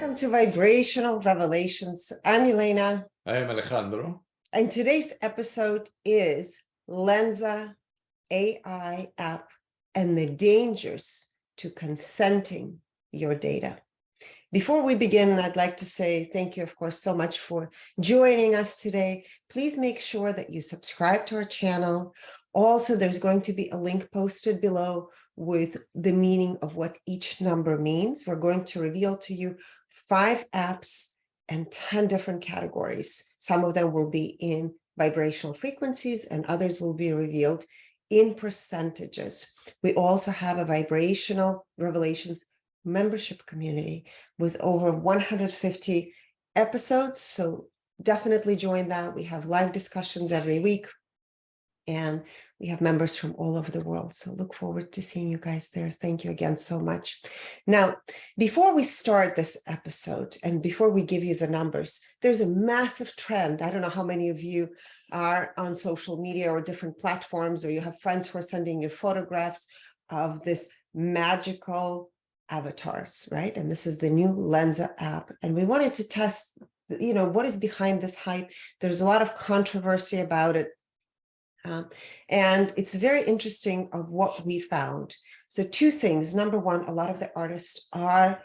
Welcome to Vibrational Revelations. I'm Elena. I am Alejandro. And today's episode is Lensa AI App and the dangers to consenting your data. Before we begin, I'd like to say thank you, of course, so much for joining us today. Please make sure that you subscribe to our channel. Also, there's going to be a link posted below with the meaning of what each number means. We're going to reveal to you 5 apps and 10 different categories. Some of them will be in vibrational frequencies and others will be revealed in percentages. We also have a Vibrational Revelations membership community with over 150 episodes. So definitely join that. We have live discussions every week. And we have members from all over the world. So look forward to seeing you guys there. Thank you again so much. Now, before we start this episode and before we give you the numbers, there's a massive trend. I don't know how many of you are on social media or different platforms, or you have friends who are sending you photographs of this magical avatars, right? And this is the new Lensa app. And we wanted to test, what is behind this hype. There's a lot of controversy about it. And it's very interesting of what we found. So 2 things. Number one, a lot of the artists are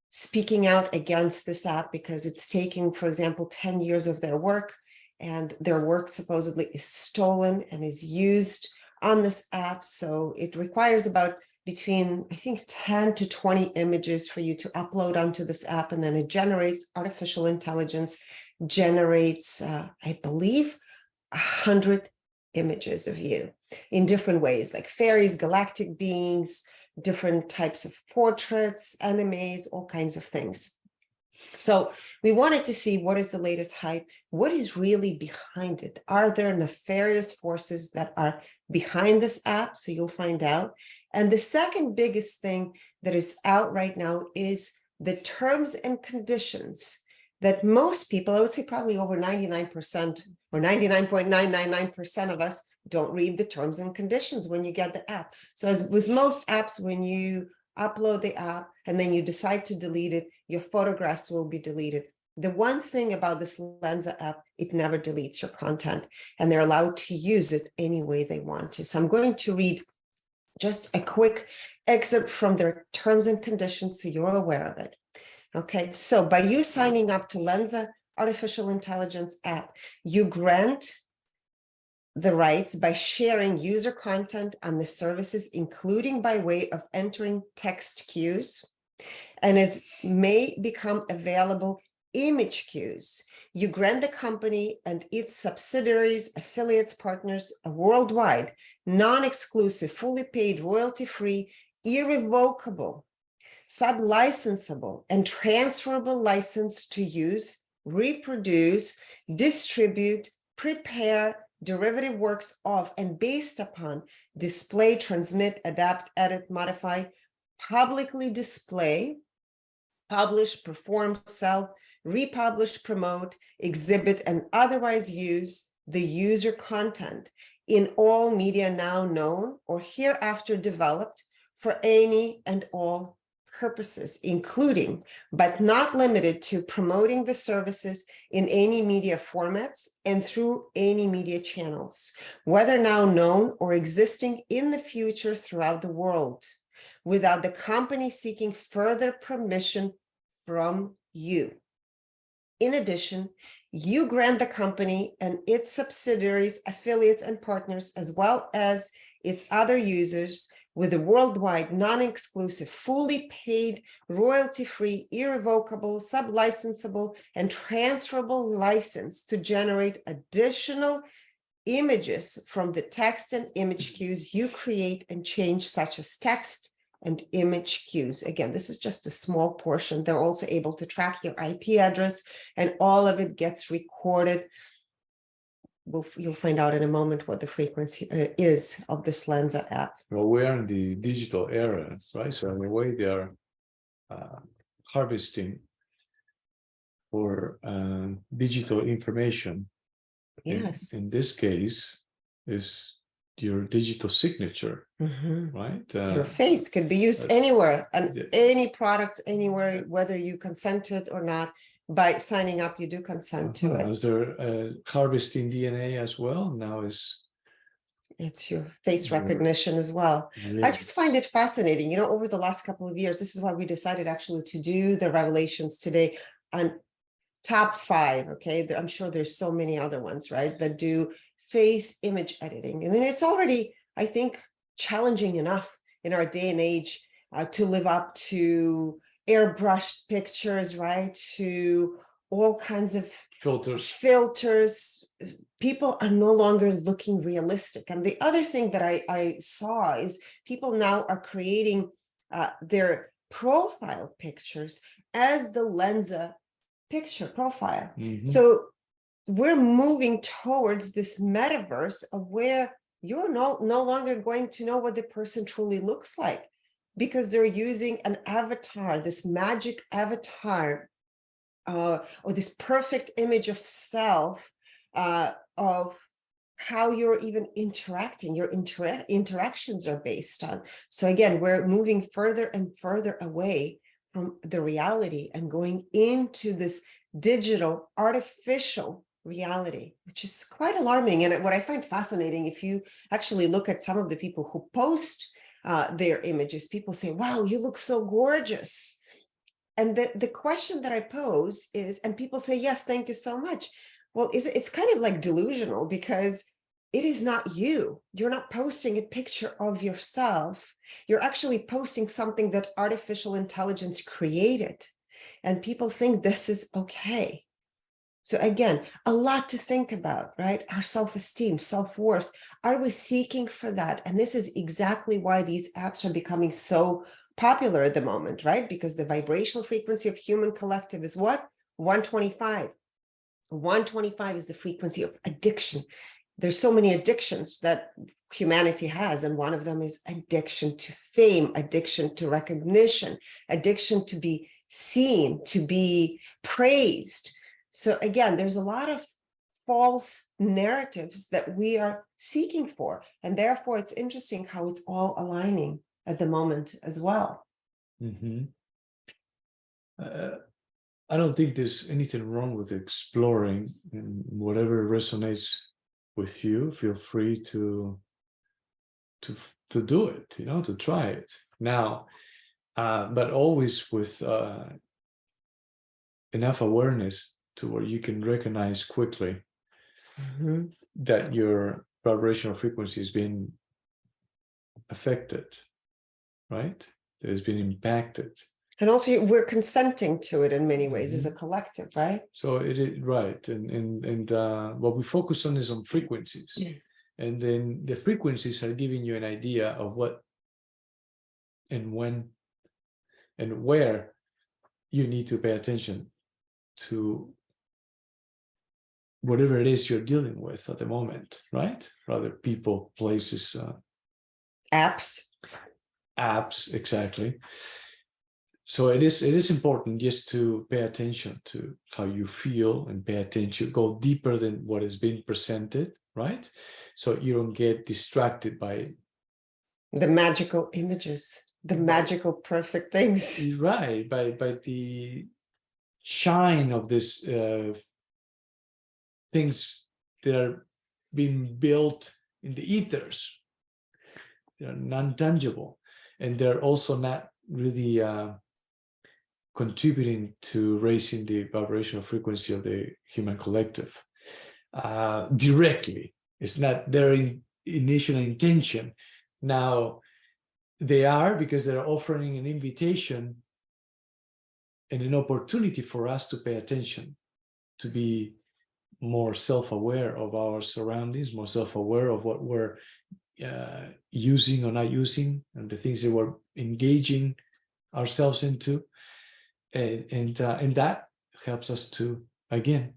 speaking out against this app because it's taking, for example, 10 years of their work, and their work supposedly is stolen and is used on this app. So it requires about between, I think, 10 to 20 images for you to upload onto this app. And then it generates, artificial intelligence generates, I believe, 100 images of you in different ways, like fairies, galactic beings, different types of portraits, animes, all kinds of things. So we wanted to see what is the latest hype, what is really behind it. Are there nefarious forces that are behind this app? So you'll find out. And the second biggest thing that is out right now is the terms and conditions that most people, I would say probably over 99% or 99.999% of us don't read the terms and conditions when you get the app. So as with most apps, when you upload the app and then you decide to delete it, your photographs will be deleted. The one thing about this Lensa app, it never deletes your content, and they're allowed to use it any way they want to. So I'm going to read just a quick excerpt from their terms and conditions so you're aware of it. Okay, so by you signing up to Lensa Artificial Intelligence app, you grant the rights by sharing user content on the services, including by way of entering text cues, and as may become available image cues. You grant the company and its subsidiaries, affiliates, partners a worldwide, non-exclusive, fully paid, royalty-free, irrevocable, sub-licensable and transferable license to use, reproduce, distribute, prepare derivative works of and based upon, display, transmit, adapt, edit, modify, publicly display, publish, perform, sell, republish, promote, exhibit, and otherwise use the user content in all media now known or hereafter developed for any and all purposes, including, but not limited to, promoting the services in any media formats and through any media channels, whether now known or existing in the future throughout the world, without the company seeking further permission from you. In addition, you grant the company and its subsidiaries, affiliates, and partners, as well as its other users, with a worldwide, non-exclusive, fully paid, royalty-free, irrevocable, sub-licensable, and transferable license to generate additional images from the text and image cues you create and change, such as text and image cues. Again, this is just a small portion. They're also able to track your IP address, and all of it gets recorded. You'll find out in a moment what the frequency is of this Lensa app. Well, we are in the digital era, right? So in a way, they are harvesting for digital information. Yes. In this case, is your digital signature, Mhm. right? Your face could be used anywhere and any products anywhere, whether you consent to it or not. By signing up, you do consent to it. Is there harvesting DNA as well? Now It's your face recognition as well. I just find it fascinating. You know, over the last couple of years, this is why we decided actually to do the revelations today on top 5. Okay, I'm sure there's so many other ones, right, that do face image editing. I mean, it's already, I think, challenging enough in our day and age to live up to airbrushed pictures, right, to all kinds of filters. People are no longer looking realistic. And the other thing that I saw is people now are creating their profile pictures as the Lensa picture profile. So we're moving towards this metaverse of where you're no longer going to know what the person truly looks like, because they're using an avatar, this magic avatar, or this perfect image of self, of how you're even interacting, your interactions are based on. So again, we're moving further and further away from the reality and going into this digital artificial reality, which is quite alarming. And what I find fascinating, if you actually look at some of the people who post their images, people say, wow, you look so gorgeous. And the question that I pose is, and people say, yes, thank you so much. Well, it's kind of like delusional, because it is not you. You're not posting a picture of yourself. You're actually posting something that artificial intelligence created. And people think this is okay. So again, a lot to think about, right? Our self-esteem, self-worth. Are we seeking for that? And this is exactly why these apps are becoming so popular at the moment, right? Because the vibrational frequency of human collective is what? 125. 125 is the frequency of addiction. There's so many addictions that humanity has, and one of them is addiction to fame, addiction to recognition, addiction to be seen, to be praised. So again, there's a lot of false narratives that we are seeking for, and therefore it's interesting how it's all aligning at the moment as well. I don't think there's anything wrong with exploring, and whatever resonates with you, feel free to do it, to try it now, but always with enough awareness to where you can recognize quickly that your vibrational frequency is being affected, right? That it's been impacted. And also we're consenting to it in many ways as a collective, right? So it is right. And what we focus on is on frequencies. And then the frequencies are giving you an idea of what and when and where you need to pay attention to whatever it is you're dealing with at the moment, right? Rather people, places, apps, exactly. So it is important just to pay attention to how you feel, and pay attention, go deeper than what is being presented, right? So you don't get distracted by the magical images, the magical perfect things, right? By the shine of this things that are being built in the ethers. They're non-tangible, and they're also not really contributing to raising the vibrational frequency of the human collective directly. It's not their initial intention. Now they are, because they're offering an invitation and an opportunity for us to pay attention, to be more self-aware of our surroundings, more self-aware of what we're using or not using, and the things that we're engaging ourselves into. And that helps us to, again,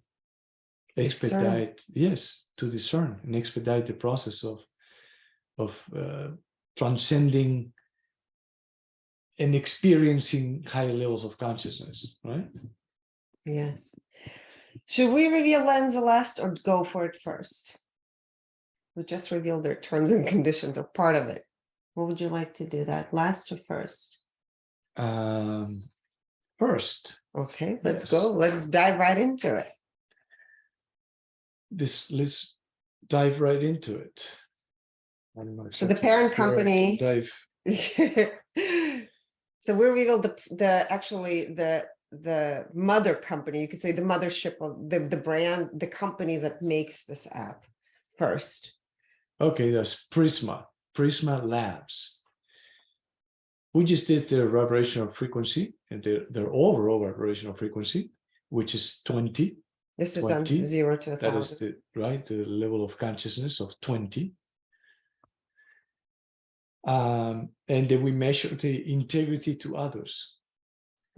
expedite, to discern and expedite the process of transcending and experiencing higher levels of consciousness, right? Yes. Should we reveal Lensa last or go for it first? We just revealed their terms and conditions or part of it. What would you like to do, that last or first? First. Okay, let's Yes. go. Let's dive right into it. Let's dive right into it. I don't know So the exactly parent where to company. dive. So we revealed the mother company. You could say the mothership of the brand, the company that makes this app first. Okay, that's Prisma Labs. We just did the vibrational frequency and their overall vibrational frequency, which is 20. This is 20. on 0 to 1,000. That is the level of consciousness of 20. And then we measure the integrity to others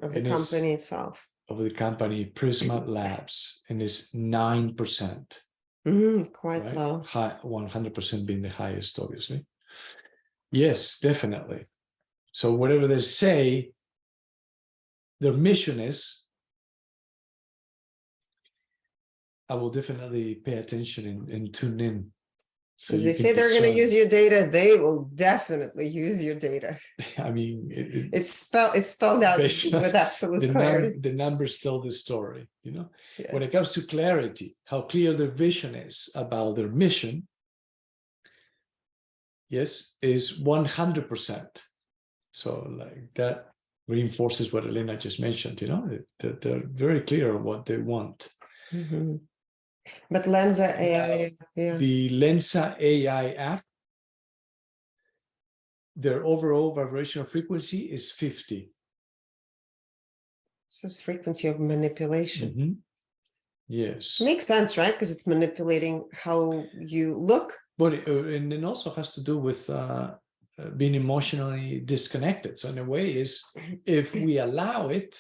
Of the company itself. Of the company Prisma Labs, and it's 9%. Quite right? low. High, 100% being the highest, obviously. Yes, definitely. So whatever they say, their mission is, I will definitely pay attention and tune in. So if they say they're going to use your data, they will definitely use your data. I mean, it's spelled out with absolute clarity. The numbers tell the story, you know. Yes. When it comes to clarity, how clear their vision is about their mission, yes, is 100%. So like that reinforces what Elena just mentioned, you know, that they're very clear on what they want. But Lensa AI, the Lensa AI app, their overall vibrational frequency is 50. So it's frequency of manipulation. Yes. Makes sense, right? Because it's manipulating how you look. But and it also has to do with being emotionally disconnected. So in a way, is if we allow it,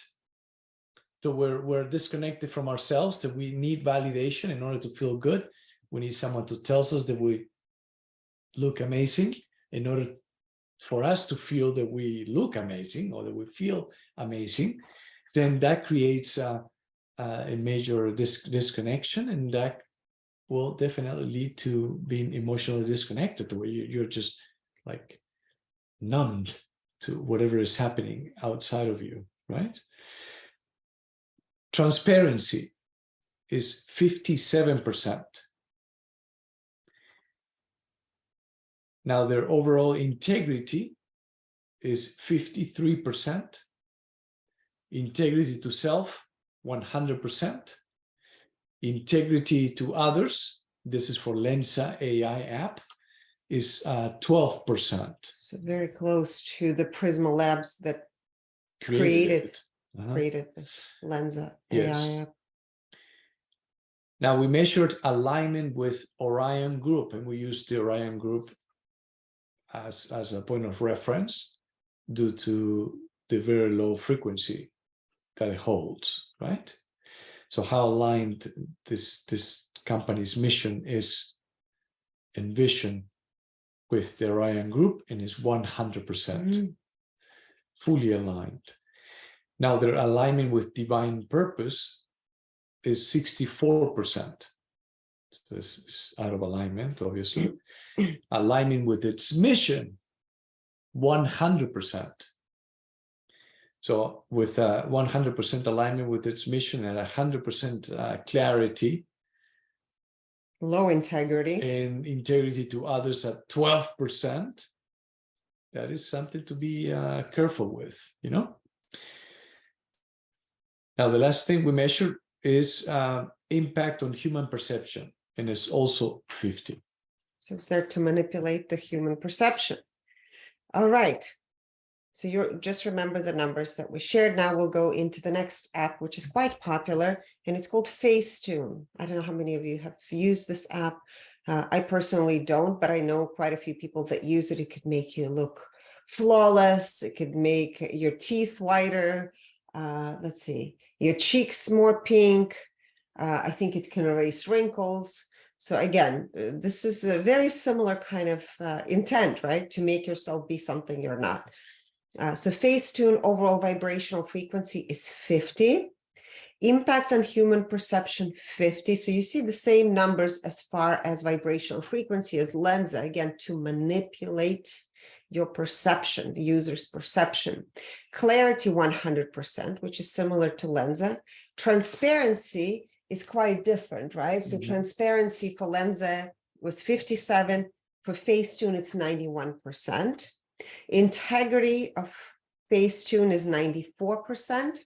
so we're disconnected from ourselves, that we need validation in order to feel good. We need someone to tell us that we look amazing in order for us to feel that we look amazing or that we feel amazing. Then that creates a major disconnection, and that will definitely lead to being emotionally disconnected, where you're just like numbed to whatever is happening outside of you, right? Transparency is 57%. Now their overall integrity is 53%. Integrity to self, 100%. Integrity to others, this is for Lensa AI app, is 12%. So very close to the Prisma Labs that created this Lensa AI app. Now we measured alignment with Orion Group, and we used the Orion Group as a point of reference due to the very low frequency that it holds, right? So how aligned this company's mission is and vision with the Orion Group, and is 100% fully aligned. Now their alignment with divine purpose is 64%. So this is out of alignment, obviously. Aligning with its mission, 100%. So with 100% alignment with its mission and 100% clarity. Low integrity. And integrity to others at 12%. That is something to be careful with, you know? Now, the last thing we measured is impact on human perception, and it's also 50. So it's there to manipulate the human perception. All right. So you just remember the numbers that we shared. Now we'll go into the next app, which is quite popular, and it's called Facetune. I don't know how many of you have used this app. I personally don't, but I know quite a few people that use it. It could make you look flawless. It could make your teeth whiter. Let's see, your cheeks more pink. I think it can erase wrinkles. So again, this is a very similar kind of intent, right? To make yourself be something you're not. So Facetune overall vibrational frequency is 50. Impact on human perception, 50. So you see the same numbers as far as vibrational frequency as Lensa, again, to manipulate your perception, the user's perception. Clarity, 100%, which is similar to Lensa. Transparency is quite different, right? So transparency for Lensa was 57. For Facetune, it's 91%. Integrity of Facetune is 94%.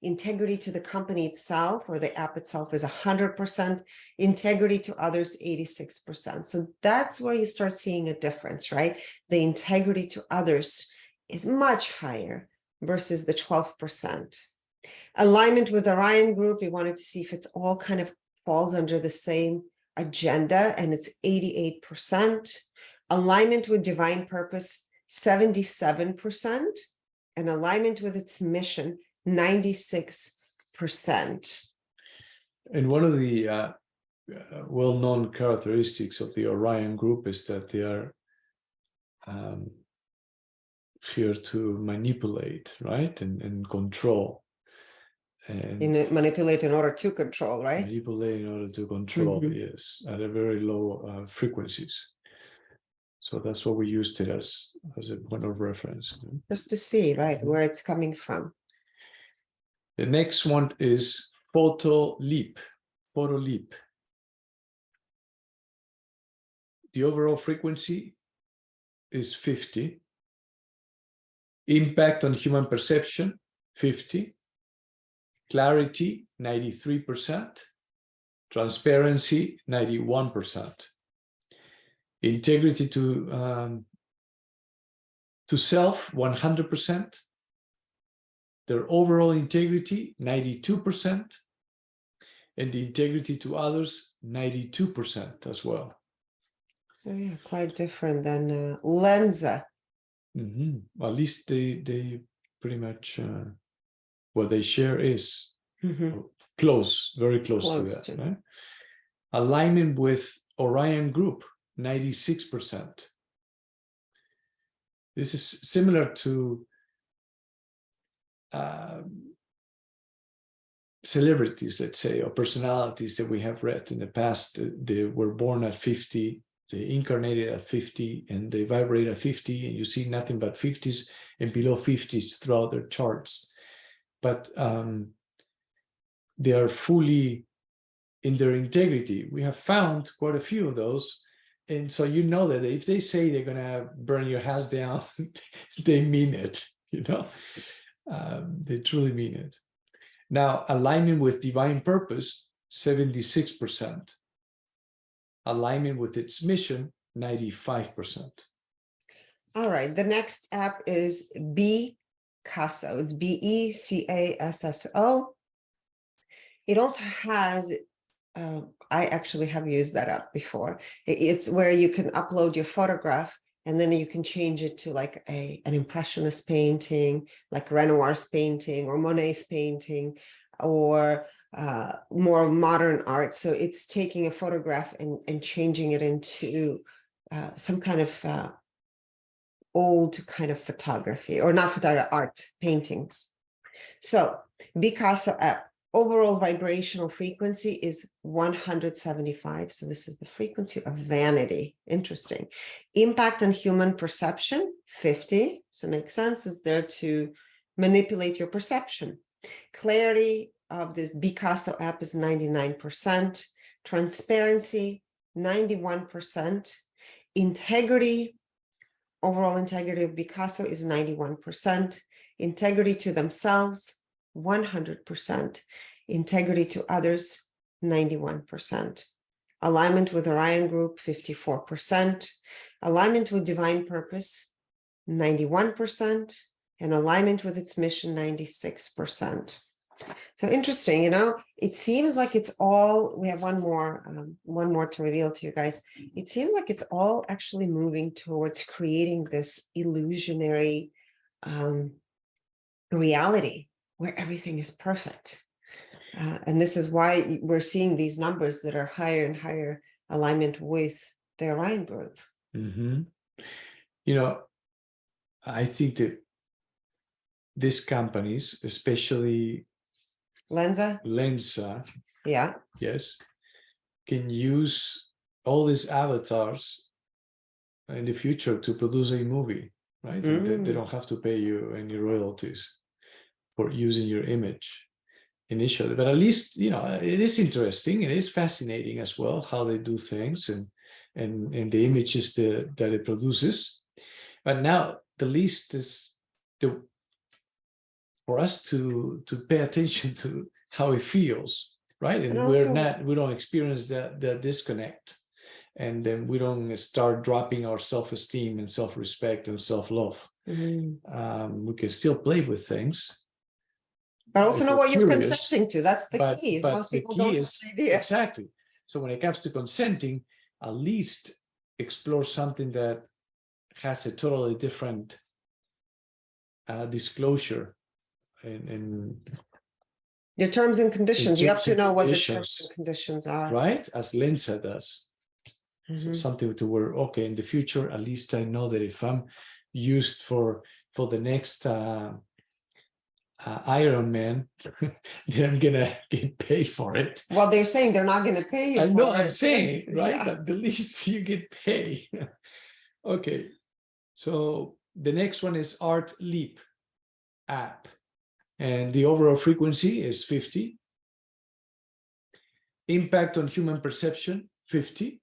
Integrity to the company itself or the app itself is 100%. Integrity to others, 86%. So that's where you start seeing a difference, right? The integrity to others is much higher versus the 12%. Alignment with Orion Group, we wanted to see if it's all kind of falls under the same agenda, and it's 88%. Alignment with Divine Purpose, 77%. And alignment with its mission, 96%. And one of the well-known characteristics of the Orion Group is that they are here to manipulate, right? And control. And Manipulate in order to control, right? Manipulate in order to control, yes, at a very low frequencies. So that's what we used it as a point of reference. Just to see, right, where it's coming from. The next one is Photoleap. Photoleap. The overall frequency is 50. Impact on human perception, 50. Clarity, 93%. Transparency, 91%. Integrity to self, 100%. Their overall integrity, 92%. And the integrity to others, 92% as well. So yeah, quite different than Lensa. At least they pretty much what they share is close, very close to that. Right? Alignment with Orion Group, 96%. This is similar to celebrities, let's say, or personalities that we have read in the past. They were born at 50, they incarnated at 50, and they vibrate at 50, and you see nothing but 50s and below 50s throughout their charts. But they are fully in their integrity. We have found quite a few of those. And so you know that if they say they're going to burn your house down, they mean it, you know. They truly mean it. Now, alignment with divine purpose, 76%. Alignment with its mission, 95%. All right. The next app is BeCasso. It's BeCasso. It also has, I actually have used that app before. It's where you can upload your photograph and then you can change it to like an impressionist painting, like Renoir's painting or Monet's painting, or more modern art. So it's taking a photograph and changing it into some kind of old kind of photography, or not photography, art, paintings. So BeCasso app. Overall vibrational frequency is 175. So this is the frequency of vanity. Interesting. Impact on human perception, 50. So it makes sense. It's there to manipulate your perception. Clarity of this BeCasso app is 99%. Transparency, 91%. Integrity, overall integrity of BeCasso is 91%. Integrity to themselves, 100%. Integrity to others, 91%. Alignment with Orion Group, 54%. Alignment with divine purpose, 91%. And alignment with its mission, 96%. So interesting, you know, it seems like it's all, we have one more to reveal to you guys. It seems like it's all actually moving towards creating this illusionary reality where everything is perfect. And this is why we're seeing these numbers that are higher and higher alignment with the Orion Group. You know, I think that these companies, especially Lensa, Yeah. yes, can use all these avatars in the future to produce a movie, right? And they don't have to pay you any royalties for using your image initially. But at least, you know, it is interesting. It is fascinating as well how they do things and the images that it produces. But now the least is for us to pay attention to how it feels, right? And we don't experience that disconnect, and then we don't start dropping our self-esteem and self-respect and self-love. We can still play with things, but also know what you're consenting to. That's the key. Most people don't have an idea. Exactly. So when it comes to consenting, at least explore something that has a totally different disclosure and your terms and conditions. You have to know what the terms and conditions are, right? As Lensa does. So something to where, okay, in the future, at least I know that if I'm used for the next Iron Man, then I'm gonna get paid for it. Well, they're saying they're not gonna pay you. I know, I'm saying, right? At the least you get paid. Okay, so the next one is Artleap app, and the overall frequency is 50. Impact on human perception, 50.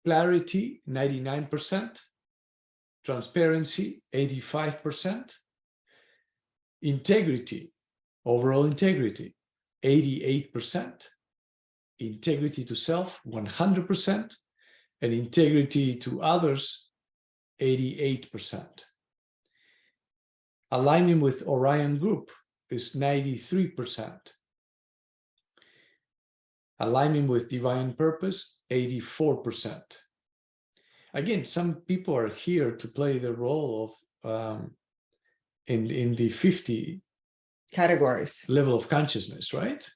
Clarity, 99%. Transparency, 85%. Integrity, overall integrity, 88%. Integrity to self, 100%. And integrity to others, 88%. Alignment with Orion Group is 93%. Alignment with divine purpose, 84%. Again, some people are here to play the role of in the 50 categories level of consciousness, right?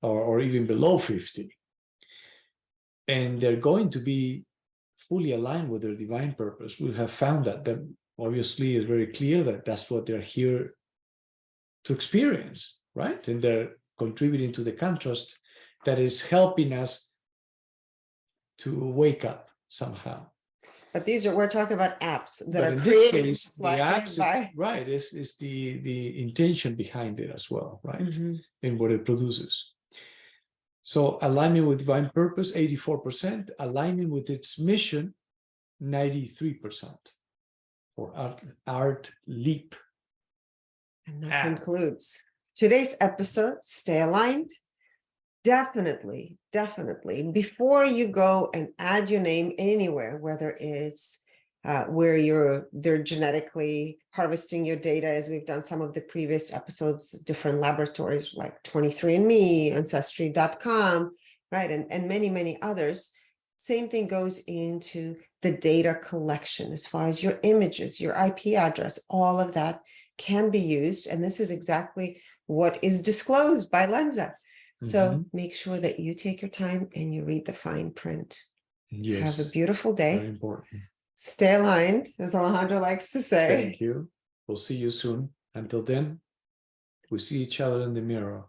Or even below 50. And they're going to be fully aligned with their divine purpose. We have found that obviously is very clear that that's what they're here to experience, right? And they're contributing to the contrast that is helping us to wake up somehow. But we're talking about apps that are in created. This case, the apps, right, is the intention behind it as well, right? And what it produces. So alignment with divine purpose, 84%. Alignment with its mission, 93%. For Artleap. And that concludes today's episode. Stay aligned. Definitely, before you go and add your name anywhere, whether it's where they're genetically harvesting your data, as we've done some of the previous episodes, different laboratories like 23andMe, Ancestry.com, right? And many others. Same thing goes into the data collection as far as your images, your IP address, all of that can be used. And this is exactly what is disclosed by Lensa. So make sure that you take your time and you read the fine print. Yes. Have a beautiful day. Very important. Stay aligned, as Alejandro likes to say. Thank you. We'll see you soon. Until then, we see each other in the mirror.